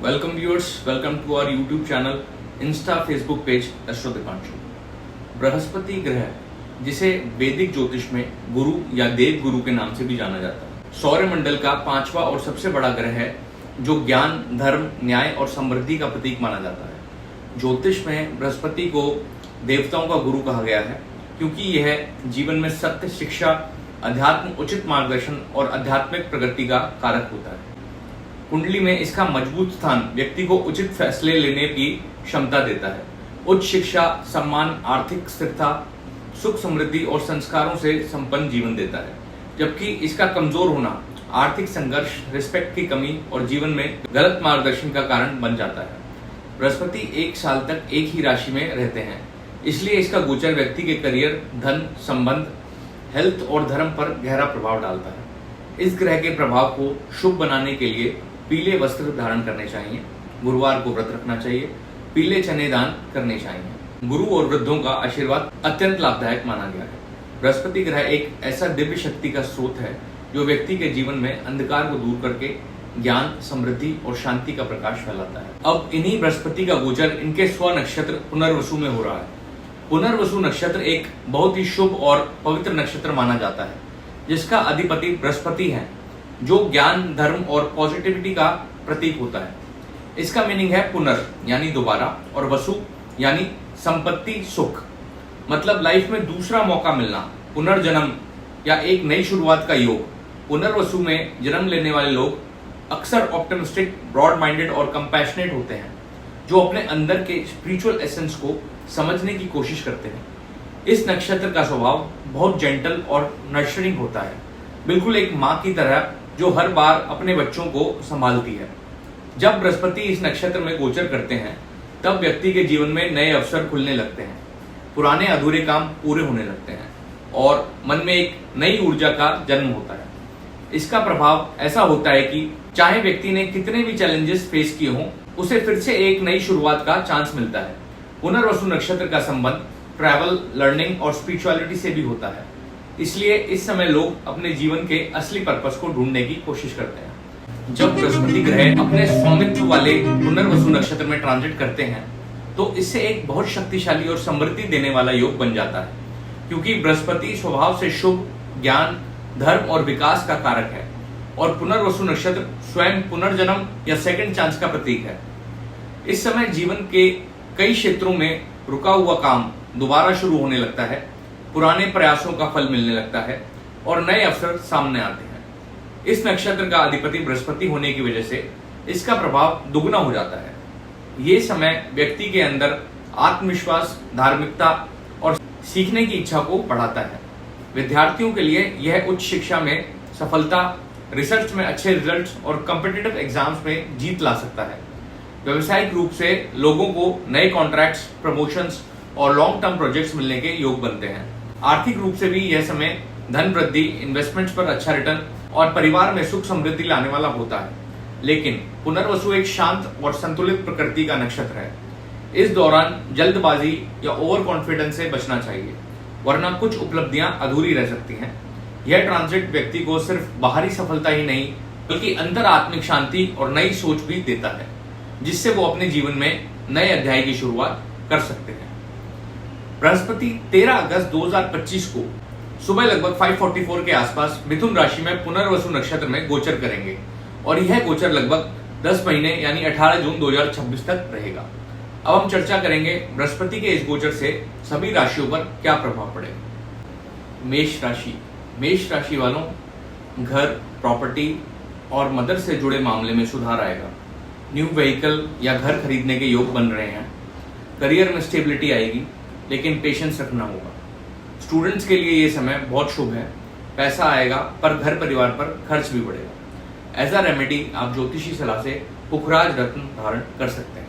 Welcome viewers, welcome to our YouTube channel, Insta Facebook page astro Deepanshu. Brihaspati ग्रह, जिसे वैदिक ज्योतिष में गुरु या देव गुरु के नाम से भी जाना जाता है, सौरमंडल का पांचवा और सबसे बड़ा ग्रह है, जो ज्ञान, धर्म, न्याय और समृद्धि का प्रतीक माना जाता है। ज्योतिष में बृहस्पति को देवताओं का गुरु कहा गया है, क्योंकि यह जीवन में सत्य, शिक्षा, अध्यात्म, उचित मार्गदर्शन और आध्यात्मिक प्रगति का कारक होता है। कुंडली में इसका मजबूत स्थान व्यक्ति को उचित फैसले लेने की क्षमता देता है। उच्च शिक्षा, सम्मान, आर्थिक स्थिरता, सुख, समृद्धि और संस्कारों से संपन्न जीवन देता है, जबकि इसका कमजोर होना आर्थिक संघर्ष, रिस्पेक्ट की कमी और जीवन में गलत मार्गदर्शन का कारण बन जाता है। बृहस्पति 1 साल तक एक ही राशि में रहते हैं, इसलिए इसका गोचर व्यक्ति के करियर, धन, संबंध, हेल्थ और धर्म पर गहरा प्रभाव डालता है। इस ग्रह के प्रभाव को शुभ बनाने के लिए पीले वस्त्र धारण करने चाहिए, गुरुवार को व्रत रखना चाहिए, पीले चने दान करने चाहिए। गुरु और वृद्धों का आशीर्वाद अत्यंत लाभदायक माना गया है। बृहस्पति ग्रह एक ऐसा दिव्य शक्ति का स्रोत है, जो व्यक्ति के जीवन में अंधकार को दूर करके ज्ञान, समृद्धि और शांति का प्रकाश फैलाता है। अब इन्हीं बृहस्पति का गोचर इनके स्व नक्षत्र पुनर्वसु में हो रहा है। पुनर्वसु नक्षत्र एक बहुत ही शुभ और पवित्र नक्षत्र माना जाता है, जिसका अधिपति बृहस्पति है, जो ज्ञान, धर्म और पॉजिटिविटी का प्रतीक होता है। इसका मीनिंग है पुनर यानी दोबारा, और वसु यानी संपत्ति, सुख, मतलब लाइफ में दूसरा मौका मिलना, पुनर्जन्म या एक नई शुरुआत का योग। पुनर्वसु में जन्म लेने वाले लोग अक्सर ऑप्टिमिस्टिक, ब्रॉड माइंडेड और कंपैशनेट होते हैं, जो अपने अंदर के स्पिरिचुअल एसेंस को समझने की कोशिश करते हैं। इस नक्षत्र का स्वभाव बहुत जेंटल और नर्चरिंग होता है, बिल्कुल एक माँ की तरह, जो हर बार अपने बच्चों को संभालती है। जब बृहस्पति इस नक्षत्र में गोचर करते हैं, तब व्यक्ति के जीवन में नए अवसर खुलने लगते हैं, पुराने अधूरे काम पूरे होने लगते हैं और मन में एक नई ऊर्जा का जन्म होता है। इसका प्रभाव ऐसा होता है कि चाहे व्यक्ति ने कितने भी चैलेंजेस फेस किए हों, उसे फिर से एक नई शुरुआत का चांस मिलता है। पुनर्वसु नक्षत्र का संबंध ट्रैवल, लर्निंग और स्पिरिचुअलिटी से भी होता है, इसलिए इस समय लोग अपने जीवन के असली पर्पस को ढूंढने की कोशिश करते हैं। जब बृहस्पति ग्रह अपने स्वामित्व वाले पुनर्वसु नक्षत्र में ट्रांजिट करते हैं, तो इससे एक बहुत शक्तिशाली और समृद्धि देने वाला योग बन जाता है, क्योंकि बृहस्पति स्वभाव से शुभ, ज्ञान, धर्म और विकास का कारक है, और पुनर्वसु नक्षत्र स्वयं पुनर्जन्म या सेकंड चांस का प्रतीक है। इस समय जीवन के कई क्षेत्रों में रुका हुआ काम दोबारा शुरू होने लगता है, पुराने प्रयासों का फल मिलने लगता है और नए अवसर सामने आते हैं। इस नक्षत्र का अधिपति बृहस्पति होने की वजह से इसका प्रभाव दुगना हो जाता है। ये समय व्यक्ति के अंदर आत्मविश्वास, धार्मिकता और सीखने की इच्छा को बढ़ाता है। विद्यार्थियों के लिए यह उच्च शिक्षा में सफलता, रिसर्च में अच्छे रिजल्ट्स और कॉम्पिटिटिव एग्जाम्स में जीत ला सकता है। व्यवसायिक रूप से लोगों को नए कॉन्ट्रैक्ट्स, प्रमोशंस और लॉन्ग टर्म प्रोजेक्ट्स मिलने के योग बनते हैं। आर्थिक रूप से भी यह समय धन वृद्धि, इन्वेस्टमेंट्स पर अच्छा रिटर्न और परिवार में सुख समृद्धि लाने वाला होता है। लेकिन पुनर्वसु एक शांत और संतुलित प्रकृति का नक्षत्र है। इस दौरान जल्दबाजी या ओवर कॉन्फिडेंस से बचना चाहिए, वरना कुछ उपलब्धियां अधूरी रह सकती हैं। यह ट्रांजिट व्यक्ति को सिर्फ बाहरी सफलता ही नहीं, बल्कि अंतर आत्मिक शांति और नई सोच भी देता है, जिससे वो अपने जीवन में नए अध्याय की शुरुआत कर सकते हैं। बृहस्पति 13 अगस्त 2025 को सुबह लगभग 5:44 के आसपास मिथुन राशि में पुनर्वसु नक्षत्र में गोचर करेंगे, और यह गोचर लगभग 10 महीने यानी 18 जून 2026 तक रहेगा। अब हम चर्चा करेंगे बृहस्पति के इस गोचर से सभी राशियों पर क्या प्रभाव पड़ेगा। मेष राशि। मेष राशि वालों, घर, प्रॉपर्टी और मदर से जुड़े मामले में सुधार आएगा। न्यू व्हीकल या घर खरीदने के योग बन रहे हैं। करियर में स्टेबिलिटी आएगी, लेकिन पेशेंस रखना होगा। स्टूडेंट्स के लिए ये समय बहुत शुभ है। पैसा आएगा, पर घर परिवार पर खर्च भी बढ़ेगा। एज अ रेमेडी आप ज्योतिषी सलाह से पुखराज रत्न धारण कर सकते हैं।